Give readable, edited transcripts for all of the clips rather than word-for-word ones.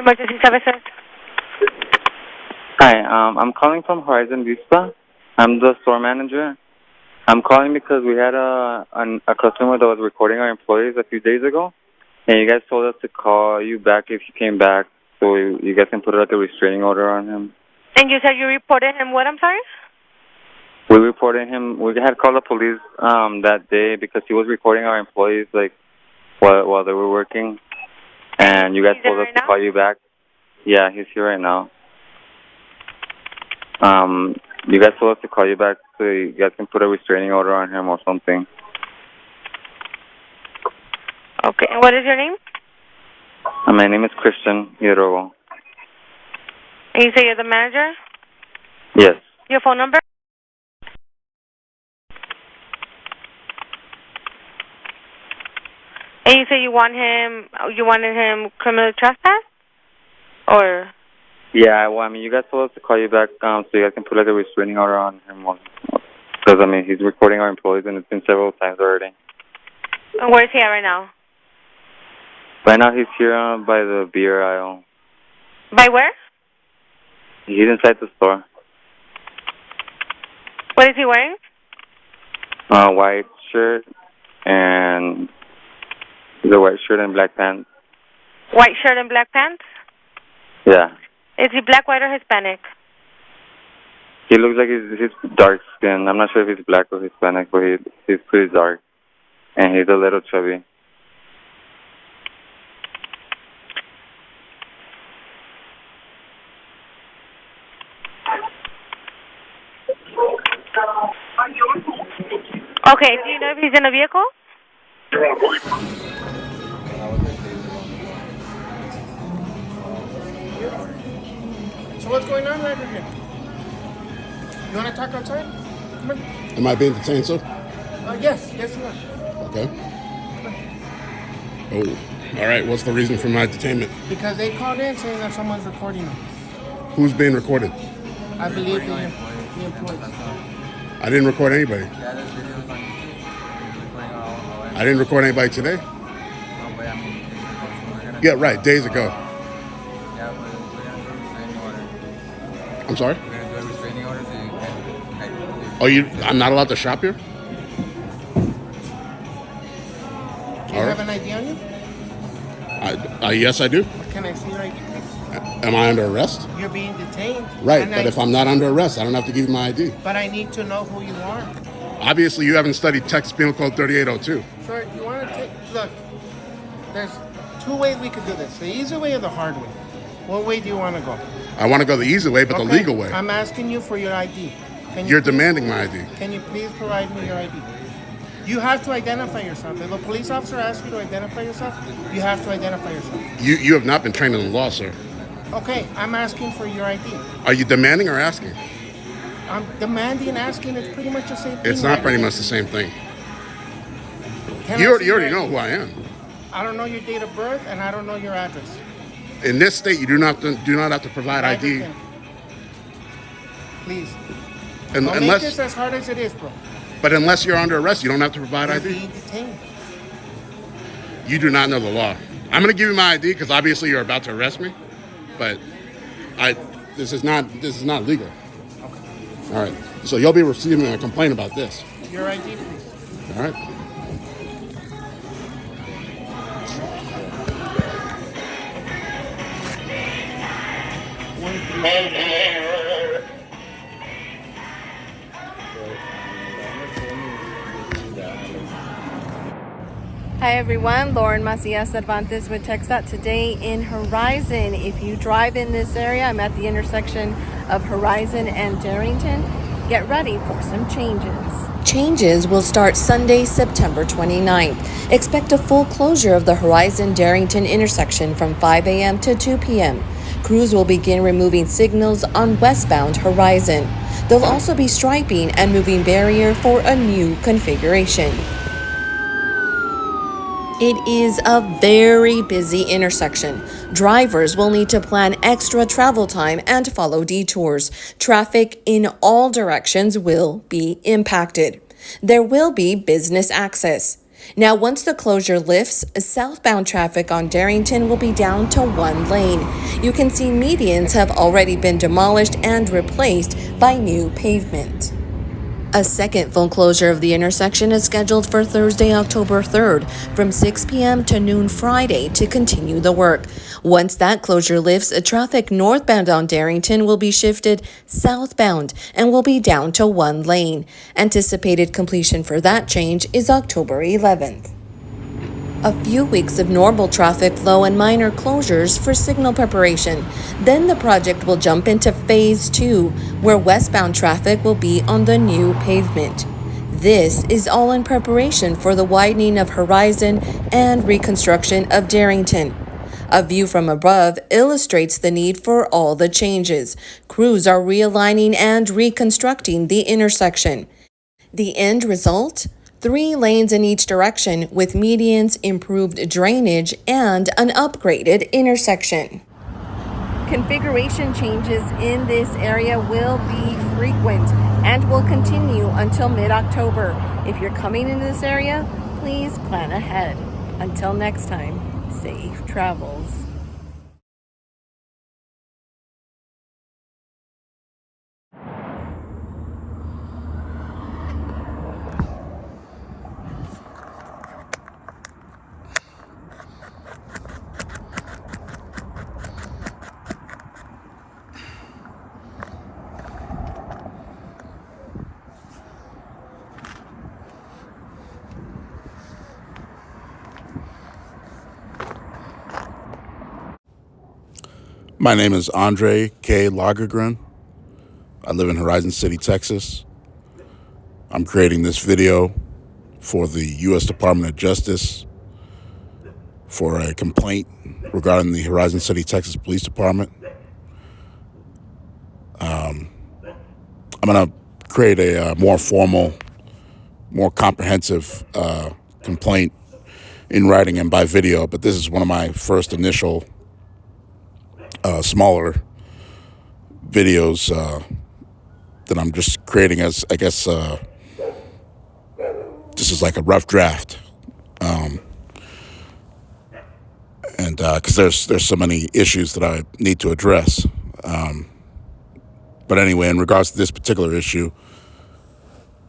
Emergency services. Hi, I'm calling from Horizon Vista. I'm the store manager. I'm calling because we had a customer that was recording our employees a few days ago, and you guys told us to call you back if you came back, so you guys can put like a restraining order on him. And you said you reported him what, I'm sorry? We reported him. We had called the police that day because he was recording our employees like while they were working, and you guys told us to call you back. Yeah, he's here right now. You guys told us to call you back so you guys can put a restraining order on him or something. Okay, and what is your name? My name is Christian Hidrogo. And you say you're the manager? Yes. Your phone number? And you say you wanted him criminal trespass? Or? Yeah, well, I mean, you guys told us to call you back so you guys can put like a restraining order on him. Because, I mean, he's recording our employees and it's been several times already. And where is he at right now? Right now he's here by the beer aisle. By where? He's inside the store. What is he wearing? White shirt and black pants. White shirt and black pants? Yeah. Is he black, white, or Hispanic? He looks like he's dark skinned. I'm not sure if he's black or Hispanic, but he's pretty dark. And he's a little chubby. Okay, do you know if he's in a vehicle? So what's going on right here? You want to talk outside? Come on. Am I being detained, sir? Yes, you are. Okay. Oh, all right. What's the reason for my detainment? Because they called in saying that someone's recording them. Who's being recorded? I believe the employees. I didn't record anybody. I didn't record anybody today. Yeah, right. Days ago. I'm sorry? Oh, I'm not allowed to shop here? Do you have an ID on you? Yes, I do. Can I see your ID, please? Am I under arrest? You're being detained. Right, but if I'm not under arrest, I don't have to give you my ID. But I need to know who you are. Obviously, you haven't studied Texas Penal Code 3802. Sir, if you want to look, there's two ways we could do this. The easy way or the hard way. What way do you want to go? I want to go the easy way, but the legal way. I'm asking you for your ID. You're demanding my ID. Can you please provide me your ID? You have to identify yourself. If a police officer asks you to identify yourself, you have to identify yourself. You have not been trained in the law, sir. Okay, I'm asking for your ID. Are you demanding or asking? Demanding and asking is pretty much the same thing. It's not pretty much the same thing. You already know who I am. I don't know your date of birth, and I don't know your address. In this state, you do not have to provide ID. Please. Don't make this as hard as it is, bro. But unless you're under arrest, you don't have to provide ID. You're being detained. You do not know the law. I'm going to give you my ID because obviously you're about to arrest me, but this is not legal. Okay. All right. So you'll be receiving a complaint about this. Your ID, please. All right. Hi everyone, Lauren Macias Cervantes with TxDOT today in Horizon. If you drive in this area, I'm at the intersection of Horizon and Darrington. Get ready for some changes. Changes will start Sunday, September 29th. Expect a full closure of the Horizon-Darrington intersection from 5 a.m. to 2 p.m. Crews will begin removing signals on westbound Horizon. They'll also be striping and moving barrier for a new configuration. It is a very busy intersection. Drivers will need to plan extra travel time and follow detours. Traffic in all directions will be impacted. There will be business access. Now, once the closure lifts, southbound traffic on Darrington will be down to one lane. You can see medians have already been demolished and replaced by new pavement. A second full closure of the intersection is scheduled for Thursday, October 3rd, from 6 p.m. to noon Friday to continue the work. Once that closure lifts, traffic northbound on Darrington will be shifted southbound and will be down to one lane. Anticipated completion for that change is October 11th. A few weeks of normal traffic flow and minor closures for signal preparation. Then the project will jump into Phase 2, where westbound traffic will be on the new pavement. This is all in preparation for the widening of Horizon and reconstruction of Darrington. A view from above illustrates the need for all the changes. Crews are realigning and reconstructing the intersection. The end result? 3 lanes in each direction with medians, improved drainage, and an upgraded intersection. Configuration changes in this area will be frequent and will continue until mid-October. If you're coming into this area, please plan ahead. Until next time, safe travels. My name is Andre K. Lagergren. I live in Horizon City, Texas. I'm creating this video for the U.S. Department of Justice for a complaint regarding the Horizon City, Texas Police Department. I'm going to create a more formal, more comprehensive complaint in writing and by video, but this is one of my first initial smaller videos that I'm just creating as, I guess, this is like a rough draft. And because there's so many issues that I need to address. But anyway, in regards to this particular issue,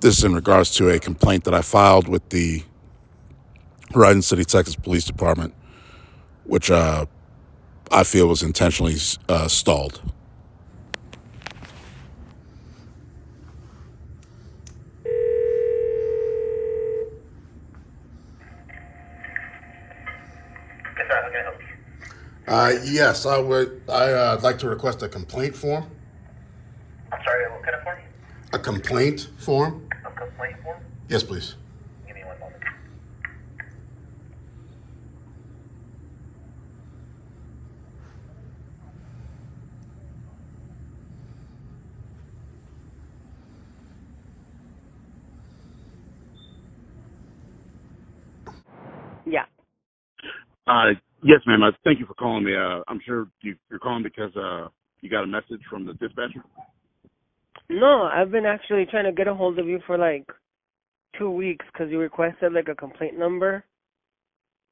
this is in regards to a complaint that I filed with the Horizon City, Texas Police Department, which I feel was intentionally stalled. Yes, sir. How can I help you? Yes, I would. I'd like to request a complaint form. I'm sorry, what kind of form? A complaint form? A complaint form? Yes, please. Give me one moment. Yeah. Yes, ma'am. Thank you for calling me. I'm sure you're calling because you got a message from the dispatcher. No, I've been actually trying to get a hold of you for like 2 weeks because you requested like a complaint number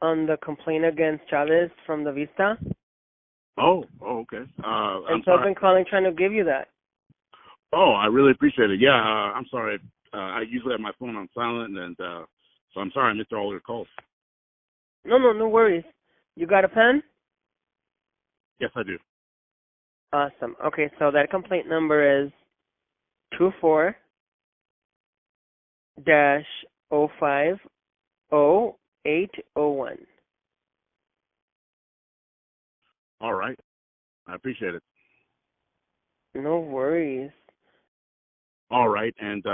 on the complaint against Chavez from the Vista. Oh, okay. And I'm so I've sorry. been calling trying to give you that. Oh, I really appreciate it. Yeah, I'm sorry. I usually have my phone on silent, and so I'm sorry I missed all your calls. No worries. You got a pen? Yes, I do. Awesome. Okay, so that complaint number is 24-050801. All right. I appreciate it. No worries. All right. And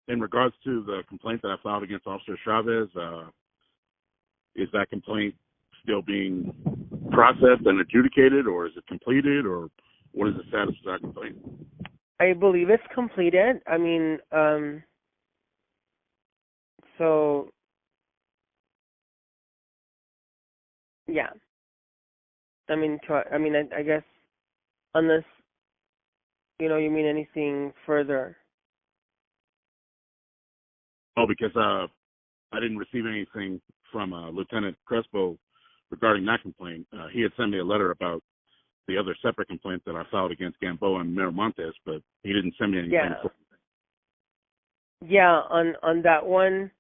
in regards to the complaint that I filed against Officer Chavez, is that complaint still being processed and adjudicated, or is it completed, or what is the status of that complaint? I believe it's completed. I mean, so, yeah. I mean, I guess, unless, you mean anything further. Oh, because I didn't receive anything from Lieutenant Crespo regarding that complaint. He had sent me a letter about the other separate complaint that I filed against Gamboa and Miramontes, but he didn't send me anything. Yeah, on that one,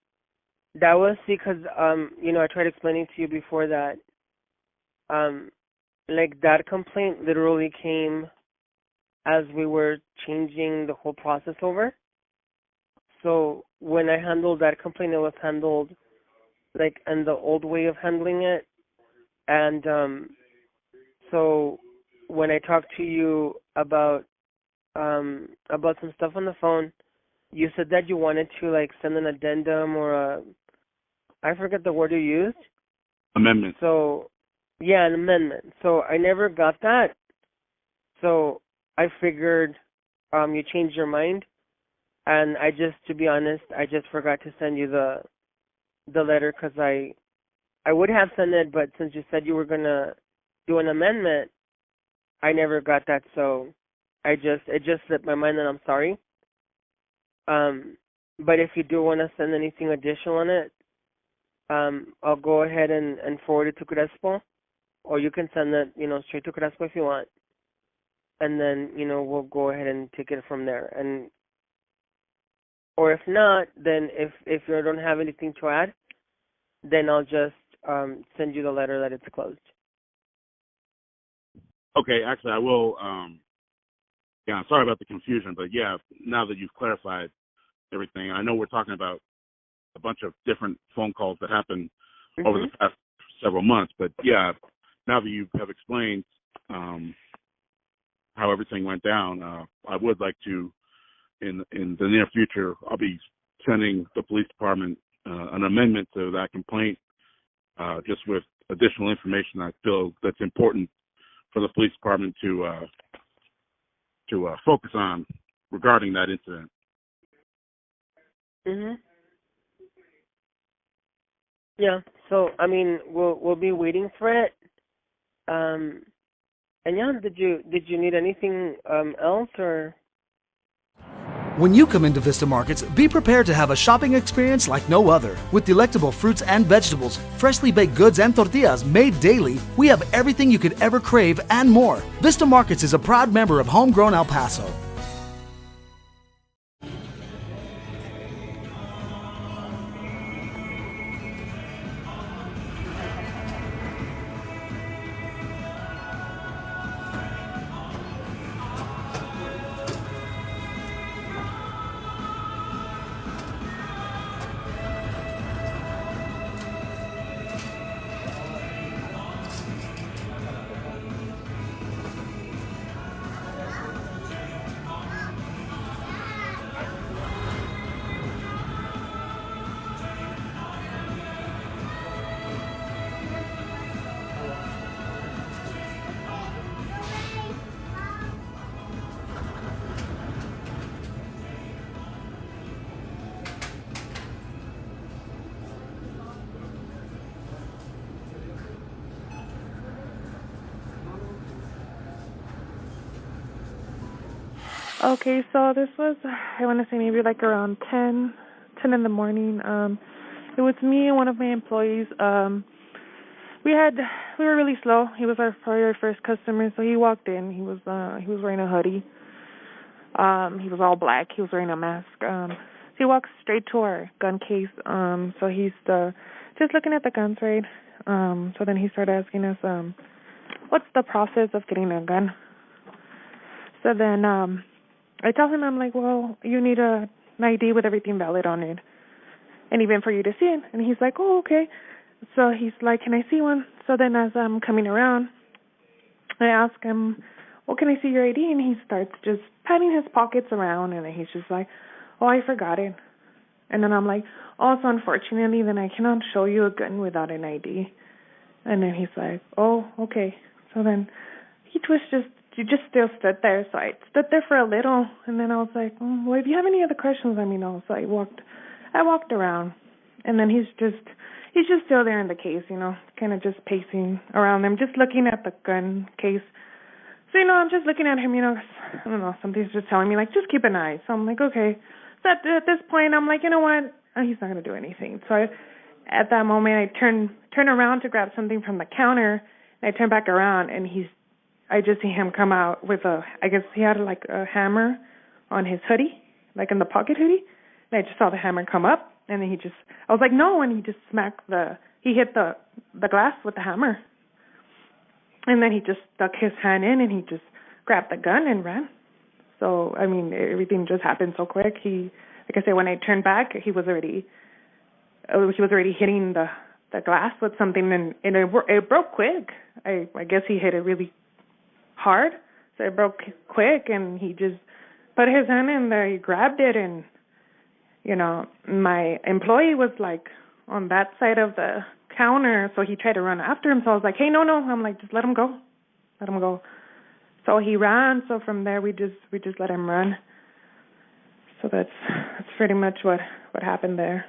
that was because I tried explaining to you before that like that complaint literally came as we were changing the whole process over. So when I handled that complaint, it was handled like in the old way of handling it. And so when I talked to you about some stuff on the phone, you said that you wanted to like send an addendum or I forget the word you used. Amendment. So yeah, an amendment. So I never got that. So I figured you changed your mind, and to be honest, I just forgot to send you the letter because I would have sent it, but since you said you were gonna do an amendment, I never got that. So it just slipped my mind, and I'm sorry. But if you do want to send anything additional on it, I'll go ahead and forward it to Crespo, or you can send it, straight to Crespo if you want. And then, we'll go ahead and take it from there. And, or if not, then if you don't have anything to add, then I'll just send you the letter that it's closed. Okay, actually, I will. Yeah, I'm sorry about the confusion, but yeah, now that you've clarified everything, I know we're talking about a bunch of different phone calls that happened over the past several months, but yeah, now that you have explained how everything went down, I would like to, in the near future, I'll be sending the police department an amendment to that complaint, just with additional information I feel that's important for the police department to focus on regarding that incident. Yeah. So I mean, we'll be waiting for it. And yeah, did you need anything else or? When you come into Vista Markets, be prepared to have a shopping experience like no other. With delectable fruits and vegetables, freshly baked goods and tortillas made daily, we have everything you could ever crave and more. Vista Markets is a proud member of Homegrown El Paso. Okay, so this was, I want to say maybe like around 10 in the morning. It was me and one of my employees. We were really slow. He was probably our first customer, so he walked in. He was wearing a hoodie. He was all black. He was wearing a mask. So he walks straight to our gun case. So he's just looking at the guns, right? So then he started asking us, what's the process of getting a gun? So then I tell him, I'm like, well, you need an ID with everything valid on it, and even for you to see it. And he's like, oh, okay. So he's like, can I see one? So then as I'm coming around, I ask him, well, can I see your ID? And he starts just patting his pockets around, and he's just like, oh, I forgot it. And then I'm like, oh, so unfortunately, then I cannot show you a gun without an ID. And then he's like, oh, okay. So then he just still stood there. So I stood there for a little, and then I was like, well, if you have any other questions, let me know. So I walked around, and then he's just still there in the case, kind of just pacing around them, just looking at the gun case. So, I'm just looking at him, I don't know, something's just telling me, like, just keep an eye. So I'm like, okay. So at this point, I'm like, you know what? oh, he's not going to do anything. So at that moment, I turn around to grab something from the counter, and I turn back around, and I just see him come out with I guess he had like a hammer on his hoodie, like in the pocket hoodie, and I just saw the hammer come up, and then I was like, no, and he just he hit the glass with the hammer. And then he just stuck his hand in, and he just grabbed the gun and ran. So, I mean, everything just happened so quick. Like I said, when I turned back, he was already hitting the glass with something, and it broke quick. I guess he hit it really hard, so it broke quick, and he just put his hand in there, he grabbed it, and, you know, my employee was, like, on that side of the counter, so he tried to run after him, so I was like, hey, no, I'm like, just let him go. So he ran, so from there we just let him run. So that's pretty much what happened there.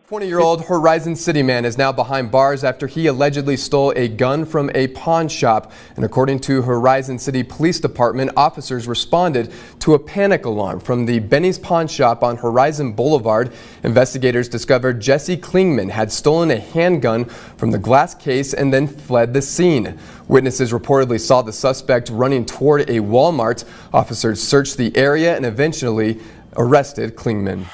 20-year-old Horizon City man is now behind bars after he allegedly stole a gun from a pawn shop. And according to Horizon City Police Department, officers responded to a panic alarm from the Benny's Pawn Shop on Horizon Boulevard. Investigators discovered Jesse Klingman had stolen a handgun from the glass case and then fled the scene. Witnesses reportedly saw the suspect running toward a Walmart. Officers searched the area and eventually arrested Klingman.